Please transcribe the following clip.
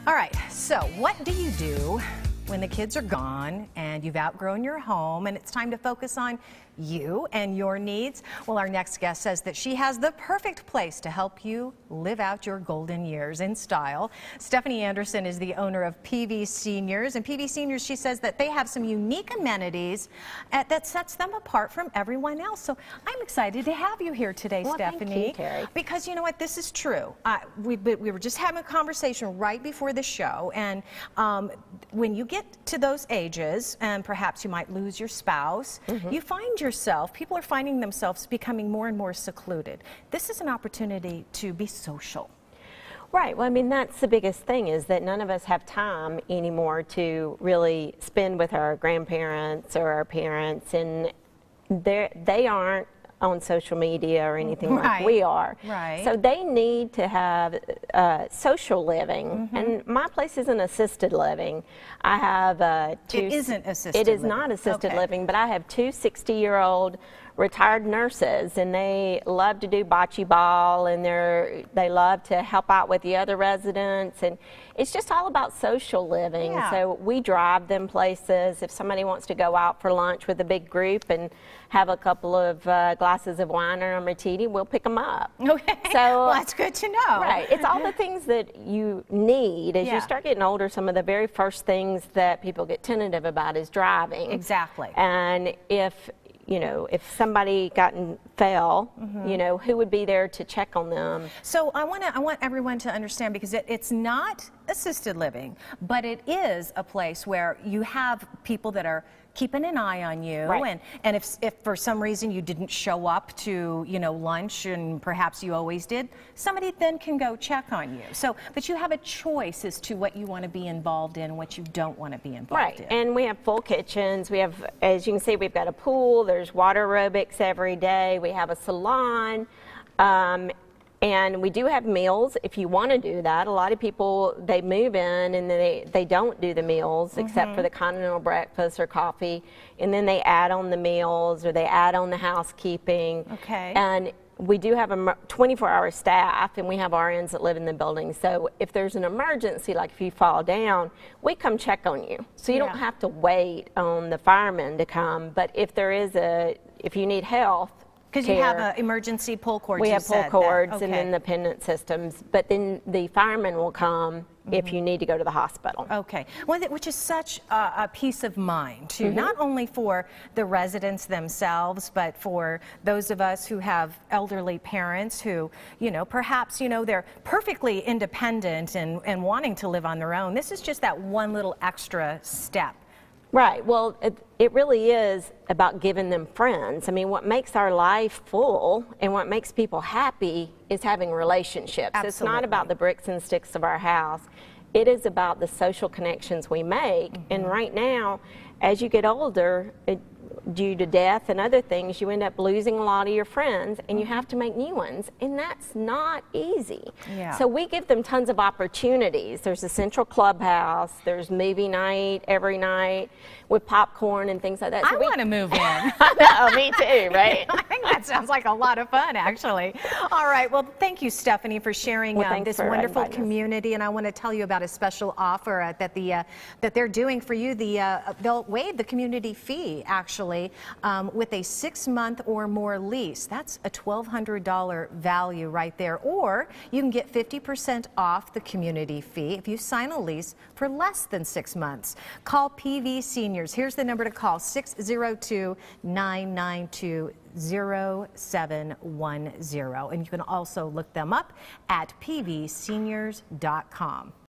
All right, so what do you do when the kids are gone and you've outgrown your home and it's time to focus on you and your needs? Well, our next guest says that she has the perfect place to help you live out your golden years in style. Stephanie Anderson is the owner of PV Seniors, and PV Seniors, she says that they have some unique amenities that sets them apart from everyone else. So I'm excited to have you here today, Stephanie. Thank you, Terry. Because you know what, this is true. We were just having a conversation right before the show, and when you get to those ages, and perhaps you might lose your spouse, you find yourself, people are finding themselves becoming more and more secluded. This is an opportunity to be social. Right. Well, I mean, that's the biggest thing, is that none of us have time anymore to really spend with our grandparents or our parents, and they aren't on social media or anything like we are. Right. So they need to have social living, and my place isn't assisted living. I have two. It isn't assisted It is living. not assisted Okay. living, but I have two 60-year-old retired nurses, and they love to do bocce ball, and they love to help out with the other residents, and it's just all about social living. Yeah. So we drive them places. If somebody wants to go out for lunch with a big group and have a couple of glasses of wine or a martini, we'll pick them up. Okay. So well, that's good to know. Right. It's all the things that you need. As Yeah. you start getting older, some of the very first things that people get tentative about is driving. Exactly. And if somebody fell, who would be there to check on them? So I want everyone to understand, because it's not assisted living, but it is a place where you have people that are keeping an eye on you, Right. and if for some reason you didn't show up to lunch, and perhaps you always did, somebody then can go check on you. So, but you have a choice as to what you want to be involved in and what you don't want to be involved in. And we have full kitchens. We have, as you can see, we've got a pool. There's water aerobics every day. We have a salon. And we do have meals if you want to do that. A lot of people, they move in and they don't do the meals except for the continental breakfast or coffee, and then they add on the meals or they add on the housekeeping. Okay. And we do have a 24-hour staff, and we have RNs that live in the building. So if there's an emergency, like if you fall down, we come check on you. So you don't have to wait on the firemen to come. But if if you need health, Because you have an emergency pull cord. we have pull cords okay. and then the pendant systems, but then the firemen will come if you need to go to the hospital. Okay, well, which is such a peace of mind, too, not only for the residents themselves, but for those of us who have elderly parents who, perhaps, they're perfectly independent and wanting to live on their own. This is just that one little extra step. Right. Well, it really is about giving them friends. I mean, what makes our life full and what makes people happy is having relationships. Absolutely. It's not about the bricks and sticks of our house. It is about the social connections we make. And right now, as you get older, due to death and other things, you end up losing a lot of your friends, and you have to make new ones, and that's not easy. Yeah. So we give them tons of opportunities. There's a central clubhouse, there's movie night every night with popcorn and things like that. So I want to move in. I know, me too, right? I think that sounds like a lot of fun, actually. All right, well, thank you, Stephanie, for sharing this wonderful community, and I want to tell you about a special offer that they're doing for you. They'll waive the community fee, actually, with a 6-month or more lease. That's a $1,200 value right there. Or you can get 50% off the community fee if you sign a lease for less than 6 months. Call PV Seniors. Here's the number to call, 602-992-0710. And you can also look them up at pvseniors.com.